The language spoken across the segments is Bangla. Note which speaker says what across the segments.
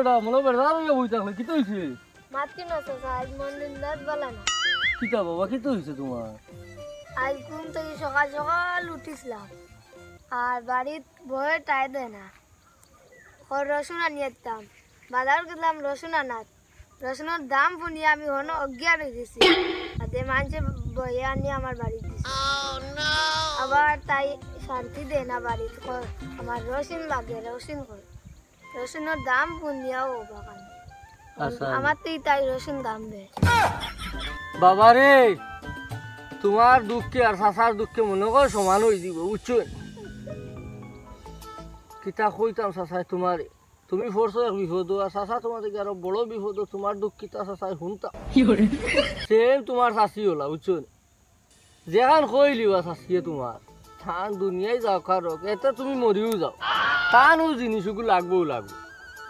Speaker 1: ওটা মনে বেড়া বই থাকলে কি তো হয়েছে
Speaker 2: মাতি না চাচা আজ মন দিন রাত বলা না
Speaker 1: কিতা বাবা কি তো হয়েছে তোমার
Speaker 2: আজ ঘুম থেকে সকাল সকাল উঠিছিলাম আর বাড়ির বয়ে টাই দেয় না রসুন আনিয়ে যেতাম বাজার গেলাম রসুন আনাত রসুনের দাম শুনিয়ে আমি হন অজ্ঞান হয়ে গেছি আর মানুষে বয়ে আনিয়ে আমার বাড়ি দিছে আবার তাই শান্তি দেয় না বাড়িতে আমার রসুন লাগে রসুন করে রসুনের দাম শুনিয়াও বাগান আমার তো তাই রসুন দাম দেয়
Speaker 1: বাবা রে তোমার দুঃখে আর চাচার দুঃখে মনে কর সমান হয়ে দিব বুঝছো কিতা কইতাম চাচাই তোমার তুমি পড়ছো এক বিপদ আর চাচা তোমার থেকে আরো বড় বিপদ তোমার দুঃখ কিতা চাচাই শুনতাম সেম তোমার চাচি হলা বুঝছো যেখান কইলিবা চাচিয়ে তোমার থান দুনিয়ায় যাও কারক এতে তুমি মরিও যাও তানও জিনিসগুলো লাগবো লাগবো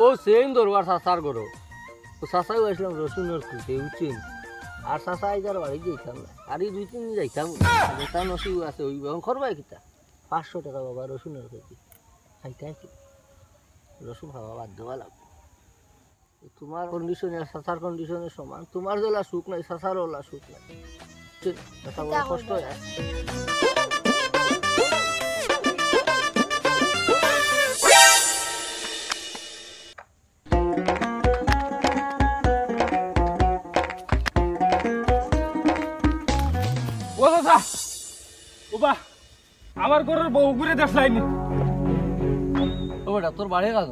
Speaker 1: ও সেম দরবার চাচার করো ও চাচাই আসলাম রসুনের খুঁজে বুঝছেন আর চাচা আইজার বাড়ি যাইতাম না আর এই 2-3 দিন যাইতাম যেটা নসিব আছে ওই বহন করবাই কিতা 500 টাকা বাবা রসুনের কেজি খাইতাই কি রসুন খাওয়া বাদ দেওয়া লাগবে তোমার কন্ডিশনে আর চাচার কন্ডিশনে সমান তোমার যেলা সুখ নাই চাচারও ওলা সুখ নাই এটা বড় কষ্ট হয়
Speaker 3: আমার ঘরের বউ ঘুরে দেখলাইনি
Speaker 1: ও বেটা তোর বাড়ি কাজ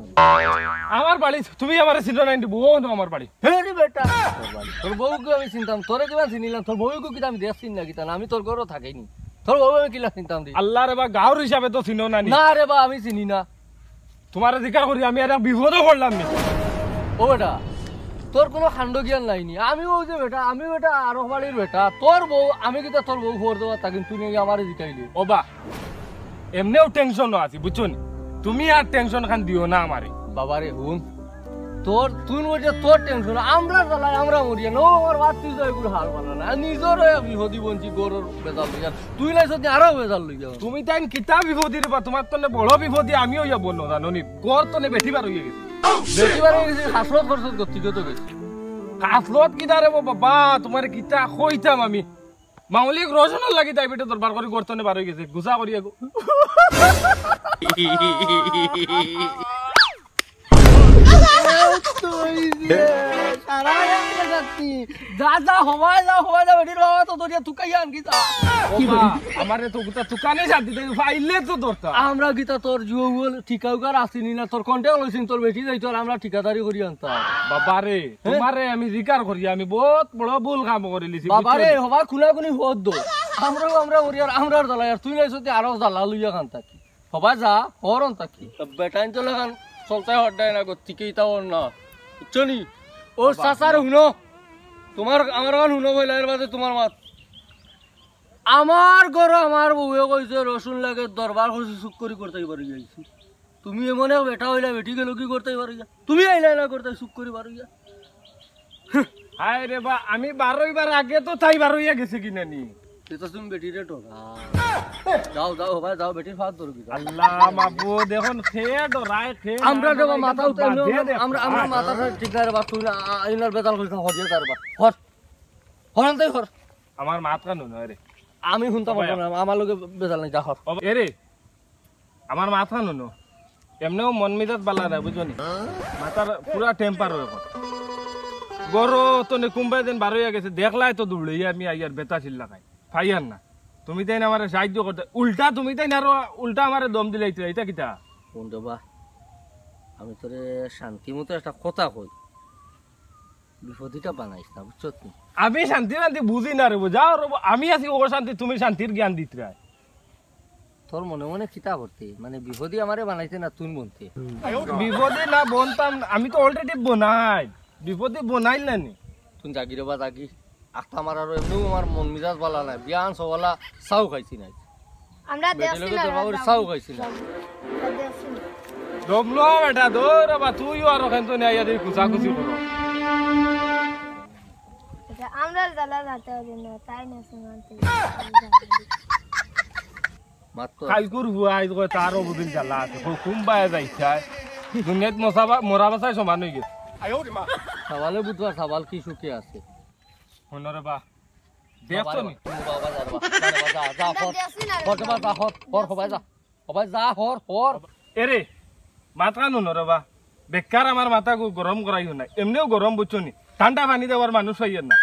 Speaker 3: আমার বাড়ি তুমি আমার চিনো নাই বউ না আমার বাড়ি
Speaker 1: হ্যাঁ রে বেটা তোর বউকে আমি চিনতাম তোরে কিবা চিনিলাম তোর বউকে কি আমি দেখছি না কিতা আমি তোর ঘরও থাকেনি তোর বউ আমি কিলা চিনতাম দি
Speaker 3: আল্লাহ রে বা গাঁর হিসাবে তো চিনো না
Speaker 1: না রে বা আমি চিনি না
Speaker 3: তোমার জিজ্ঞাসা করি আমি আর বিপদও করলাম না
Speaker 1: ও বেটা তোর কোনো খান্ড জ্ঞান নাইনি আমি ও যে বেটা আমি বেটা আরো বাড়ির বেটা তোর বউ আমি কিতা তোর বউ খবর দেওয়া তা কিন্তু তুই আমারে জিকাইলি
Speaker 3: ও বা এমনিও টেনশন আছে বুঝছো নি তুমি আর টেনশন খান দিও না আমারে
Speaker 1: বাবারে হুন তোর তুই বলছে তোর টেনশন আমরা জ্বালাই আমরা মরিয়া নো আমার বাদ তুই তো এগুলো হাল পালা না নিজের বিপদি বঞ্চি গরুর বেজাল লইয়া তুই নাই যদি আরো বেজাল লই যাও
Speaker 3: তুমি তাই কিতা বিপদি রে বা তোমার তো বড় বিপদি আমিও ইয়া বললো জানো নি গর তো বেঠিবার হয়ে গেছে
Speaker 1: বেটিবার হয়ে গেছে হাসলত খরচত করতে তো গেছি
Speaker 3: কাসলত কিতা রে বাবা তোমার কিতা কইতাম আমি মাউলিক রসনের লাগি তাই বেটে দরবার করে গর্তনে বার হয়ে গেছে গুছা করিয়া গো
Speaker 1: আমরা গীতা তোর জুয়াল ঠিকাউকার আসিনি না তোর কন্ট্যাক্ট লইছিন তোর বেটি যাই তোর আমরা ঠিকাদারি করি আনতাম
Speaker 3: বাবারে তোমারে আমি জিকার করি আমি বহুত বড় ভুল কাম করে লিছি
Speaker 1: বাবারে হবা খুনাখুনি হদ দো আমরা করি আর আমরা জ্বালাই আর তুই নাই যদি আরো জ্বালা লইয়া খান থাকি হবা যা হরন থাকি বেটাইন তো লাগান চলতে হড্ডায় না গতিকেই তাও না বুঝছো নি ও চাচার শুনো তোমার আমার গান শুনো বইলা এর বাদে তোমার মাত আমার ঘর আমার বউয়ে কইছে রসুন লাগে দরবার করছি চুপ করি করতে পারি যাইছি তুমি এমন বেটা হইলা বেটি গেল কি করতে পারি তুমি আইলা না করতে চুপ করি পারি
Speaker 3: হায় রে বা আমি 12বার আগে তো তাই 12 হইয়া গেছে কিনা নি
Speaker 1: এটা তুমি বেটিরে টোকা যাও যাও ভাই যাও বেটির ফাঁদ ধরবি
Speaker 3: আল্লাহ মাবুদ এখন খেয়ে ডরায় খেয়ে
Speaker 1: আমরা দেব মাথা উঠাইলো আমরা আমরা মাথা ঠিক করে বা তুই আইনার বেতাল কইছ হদিয়া তার বা হর হরনতেই হর
Speaker 3: আমার মাথা কান নয় রে
Speaker 1: আমি শুনতে পারবো না আমার লগে বেতাল নাই যা হর
Speaker 3: এ রে আমার মাথা নন এমনিও মন মিজাজ বালা রে বুঝনি মাথার পুরা টেম্পার হয়ে গেল গরো তো নে কুম্বাই দিন 12 হইয়া গেছে দেখলাই তো দৌড়ে আমি আইয়ার বেতা চিল্লা খাই ফাইয়ার না তুমি তাই না আমার সাহায্য করতে উল্টা তুমি তাই না আরো উল্টা আমারে দম দিলে এটা কিটা
Speaker 1: কোন দেবা আমি তোরে শান্তি মতো একটা কথা কই বিপদিটা বানাইছ না বুঝছো তুই
Speaker 3: আমি শান্তি শান্তি বুঝি না রে যাও আমি আছি ও শান্তি তুমি শান্তির জ্ঞান দিতে রায়
Speaker 1: তোর মনে মনে চিতা করতে মানে বিপদি আমারে বানাইতে না তুই বলতে
Speaker 3: বিপদে না বনতাম আমি তো অলরেডি বনাই বিপদে বনাইল না নি
Speaker 1: তুই জাগি রে বা জাগি আখটা মারার এমনিও আমার মন মিজাজ বালা নাই বিয়ান সওয়ালা চাও খাইছি নাই
Speaker 2: আমরা দেখছি না
Speaker 1: বাবুর চাও খাইছি না
Speaker 3: দমলো বেটা দৌড় বা তুইও আর ওখান তো নেই আর কুচাকুচি করো
Speaker 2: আমরা জ্বালা যাতে না তাই না শুনতে
Speaker 3: কালকুর হুয়াই কয় তারও বুদিন জ্বালা আছে কুম্বায় যাইছায় দুনিয়াত মরা বাসায় সমান হয়ে গেছে
Speaker 1: সাবালে বুধবার সাবাল কি সুখে আছে
Speaker 3: শুনরে বা দেখছো নি এরে মাথা নুনরে বা বেকার আমার মাথা গরম করাইও না এমনিও গরম বুঝছো নি ঠান্ডা পানি দেওয়ার মানুষ হইয়ের না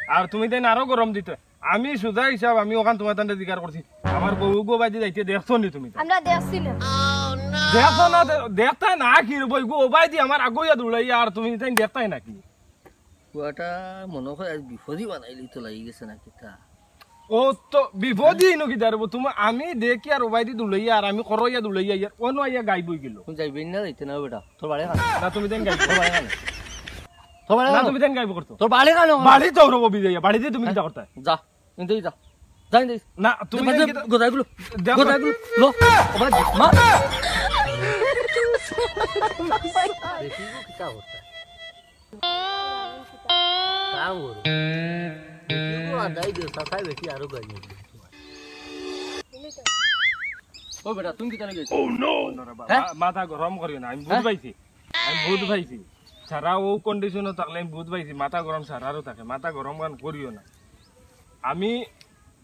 Speaker 3: আর তুমি তাই আরো গরম দিতে আমি সুজা হিসাব আমি ওখান তোমার তান্ডে জিজ্ঞাসা করছি আমার বউ গো বাজি যাইতে দেখছো নি তুমি
Speaker 2: আমরা দেখছি না
Speaker 3: দেখছো না দেখতাই না কি বই গো ওবাই দি আমার আগইয়া দৌড়াইয়া আর তুমি তাই দেখতাই না কি
Speaker 1: কুয়াটা মনে হয় আজ বিপদই বানাইলি তো লাগি গেছে নাকি তা
Speaker 3: ও তো বিপদই নো কি দাঁড়াবো তুমি আমি দেখি আর ওবাই দি দৌড়াইয়া আর আমি করইয়া দৌড়াইয়া ইয়ার অন্য আইয়া গাই বই গেল
Speaker 1: তুমি যাইবে না যাইতে না বেটা তোর বাড়ি খান
Speaker 3: না তুমি দেন গাইব
Speaker 1: তোর বাড়ি খান তোর বাড়ি
Speaker 3: না
Speaker 1: খান
Speaker 3: তুমি দেন গাইব করতো
Speaker 1: তোর বাড়ি খান
Speaker 3: বাড়ি তো রবো বিদাইয়া বাড়ি দিয়ে তুমি কিটা করতে
Speaker 1: যা কিন্তু যা যাই দেই
Speaker 3: না তুমি
Speaker 1: গোদাইগুলো
Speaker 3: দেখো।
Speaker 1: গোদাইগুলো লো ওবা মা দেখিবো কিটা হচ্ছে কাম করো দেখিবো আদাই দিও সাসাই বেশি আরো গাই ও বেটা তুমি কিটা লাগেছ
Speaker 3: মাথা গরম করিও না আমি বুঝ পাইছি সারা ও কন্ডিশনে থাকলে আমি বুঝ পাইছি মাথা গরম সারারও থাকে মাথা গরম গান করিও না আমি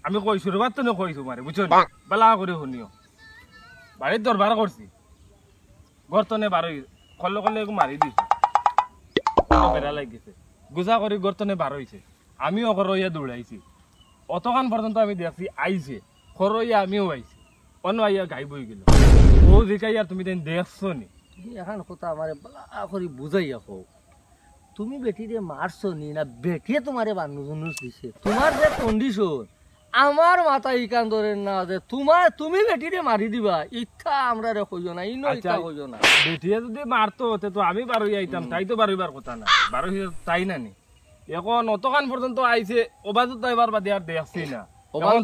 Speaker 3: আমি কইছো রবার তো কইছো মারে বুঝছো বেলা করে শুনিও বাড়ির দরবার করছি গর্তনে বারোই কল্লে কল্লে মারি দিছে বেড়া লাগিছে গুজা করে গর্তনে বার হইছে আমিও করইয়া দৌড়াইছি অতখান পর্যন্ত আমি দেখছি আইছে করইয়া আমিও আইছি অন্য আইয়া গাই বই গেল ও জিকাই আর তুমি দেখছো নি
Speaker 1: তুমি এখন কথা আমারে বলা করে বুঝাইয়া কও তুমি বেটিরে মারছো নি না বেটিয়ে তোমারে বান্ধুনুস দিছে তোমার যে কন্ডিশন আমার মাথা ইকান ধরে না যে তুমি বেটিরে মারি দিবা ইচ্ছা আমরা রে কইও না ইনো ইচ্ছা কইও না
Speaker 3: বেটিয়ে যদি মারতো তো আমি বার হইয়া আইতাম তাই তো বার হইবার কথা না বার হইয়া তাই না নি এখন অতখান পর্যন্ত আইছে ওবাজু তো এবার বাদে আর দেখছি না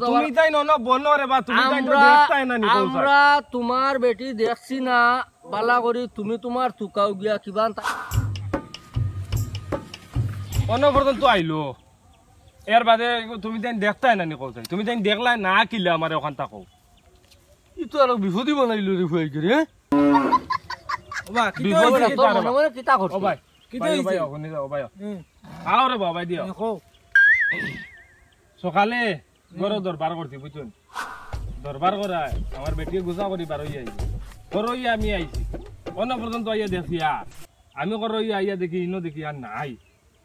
Speaker 3: তুমি তাই না বনরে বা তুমি তাই তো দেখতাই না নি
Speaker 1: আমরা তোমার বেটি দেখছি না বালা করি তুমি তোমার তুকাও গিয়া কিবা
Speaker 3: অন্য পর্যন্ত আইলো এর বাদে তুমি তাই দেখতাই না নি কৌসাই তুমি তাই দেখলাই না কিলে আমার ওখান থাকো
Speaker 1: ইতো আর বিপদই বানাইলো রে ফুয়াই করে কিতা করছ
Speaker 3: ও ভাই কিতা হইছে ও ভাই ও ভাই আও রে বাবা দিও সকালে গরো দরবার করছি বুঝুন দরবার করায় আমার বেটিকে গুছা করি বার হইয়া আইছি করইয়া আমি আইছি অন্য পর্যন্ত আইয়া দেখি আর আমি করইয়া আইয়া দেখি ইনো দেখি আর নাই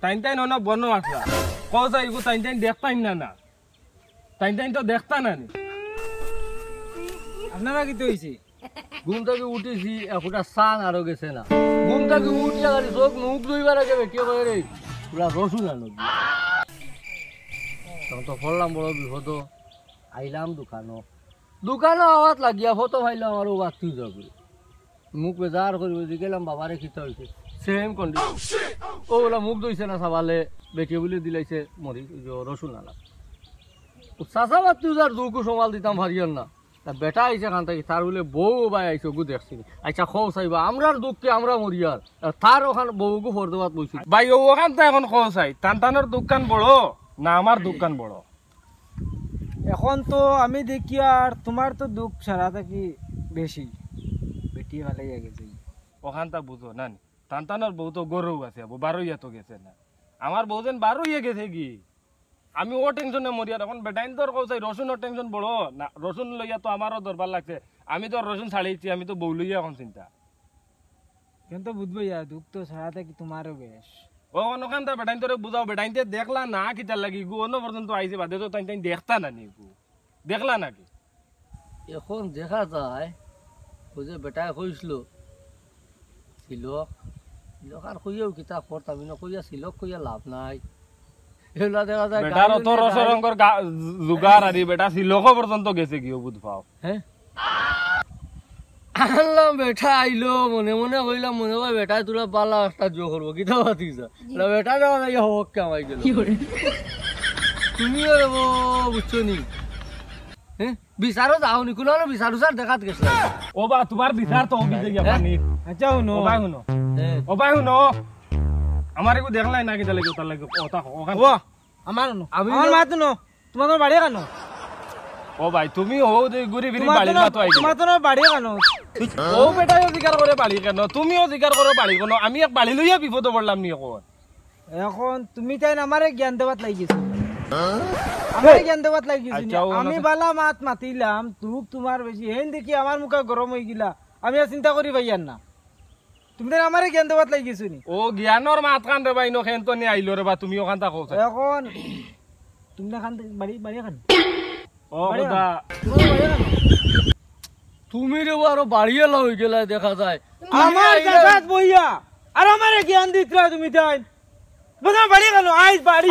Speaker 3: তাইন অন্য বন আসলা কৌসা ইগু তাইন দেখতাই না না তাইন তো দেখতা না নি
Speaker 4: আপনারা কি তো হইছে
Speaker 1: ঘুম থেকে উঠেছি একটা সান আরো গেছে না ঘুম থেকে উঠিয়া গাড়ি চোখ মুখ ধুইবার আগে বেটিয়ে কয়ে রে পুরা রসুন আনো তখন তো পড়লাম বড় বিপদ আইলাম দোকানো আওয়াজ লাগিয়া ফটো ফাইলাম আর বাতি যাবে মুখ বেজার করি গেলাম বাবারে খিতা হয়েছে সেম কন্ডিশন ও বলা মুখ ধুইছে না সাবালে বেটিয়ে বলে দিলাইছে মরি রসুন আনা চাষা বাতি যার দুকু সমাল দিতাম ভারিয়ার না বেটা আইসে খান থাকি তার বলে বউ বাই আইসে গু দেখছি আচ্ছা খৌ চাইবা আমরার দুঃখকে আমরা মরিয়ার তার ওখান বউগু ফরদবাদ বইছি
Speaker 3: ভাই ওখান তো এখন খোঁচাই টানটানোর দোকান বড় না আমার দোকান বড়
Speaker 4: এখন তো আমি দেখি আর তোমার তো দুঃখ সারা থাকি বেশি বেটি ভালো গেছে
Speaker 3: ওখান তা বুঝো না টানটানোর বউ তো গরু আছে বারোইয়া তো গেছে না আমার বউ যেন বারোইয়া গেছে কি আমি ও টেনশনে মরিয়া এখন বেটাইন তোর কৌসাই রসুনের টেনশন বড় না রসুন লইয়া তো আমারও দরবার লাগছে আমি তো রসুন ছাড়িয়েছি আমি তো বউ লইয়া এখন চিন্তা
Speaker 4: কিন্তু বুঝবো ইয়া দুঃখ তো সারা থাকি তোমারও বেশ
Speaker 3: ওখান তা বেটাইন তোরে বুঝাও বেটাইনতে দেখলা না কিতার লাগি গু অন্য পর্যন্ত আইছে বাদে তো তাই দেখতা না নি গু দেখলা নাকি
Speaker 1: এখন দেখা যায় ওই যে বেটায় কইছিল সিলক আর কইয়াও কিতা করতাম না কইয়া সিলক কইয়া লাভ নাই এগুলা দেখা যায়
Speaker 3: বেটার অত রসরঙ্গর জুগার আরি বেটা সিলক পর্যন্ত গেছে কি বুঝ পাও
Speaker 1: হ্যাঁ আনলাম বেটা আইলো মনে মনে কইলাম মনে হয় বেটায় তোরা পালা একটা জো করবো কিতা পাতিছা বেটা যাওয়া যাই হক কামাই গেল তুমিও বুঝছো নি হ্যাঁ বিচারও যাওনি কোনো বিচারু স্যার দেখাত গেছে
Speaker 3: ও বা তোমার বিচার তো হবি যাইয়া পানি
Speaker 4: আচ্ছা শুনো
Speaker 3: ও ভাই শুনো আমার একটু দেখলাই না কিতা লাগে তার লাগে ওটা ওখান
Speaker 4: ও আমার আমার মা তো তোমার বাড়ি কেন
Speaker 3: ও ভাই তুমি হো যে গুরি বিরি বাড়ি না তো আইছো
Speaker 4: তোমার তো বাড়ি কেন
Speaker 3: ও বেটাই অধিকার করে বাড়ি কেন তুমিও অধিকার করো বাড়ি কেন আমি এক বাড়ি লইয়া বিপদে পড়লাম নি এখন
Speaker 4: এখন তুমি তাই আমারে জ্ঞান দেওয়াত লাগিয়েছো আমারে জ্ঞান দেওয়াত লাগিয়েছো
Speaker 3: আচ্ছা, ও
Speaker 4: আমি
Speaker 3: না-
Speaker 4: বালা মাত মাতিলাম তুক তোমার বেশি হেন দেখি আমার মুখে গরম হয়ে গিলা আমি আর চিন্তা করি ভাইয়ার না তুমি তাই আমারে জ্ঞান দেওয়াত লাগিয়েছো নি
Speaker 3: ও জ্ঞানৰ মাত খান রে বাইনো খেন তো নি আইলো রে বা তুমি ওখান থাকো
Speaker 4: এখন তুমি না খান বাড়ি বাড়ি খান
Speaker 3: ও খোদা
Speaker 1: তুমি রে আরো বাড়িয়ে হয়ে গেলে দেখা যায়
Speaker 4: আমার জায়গাত বইয়া আর আমারে জ্ঞান দিতরা তুমি তাই বোঝা বাড়ি গেল আইস বাড়ি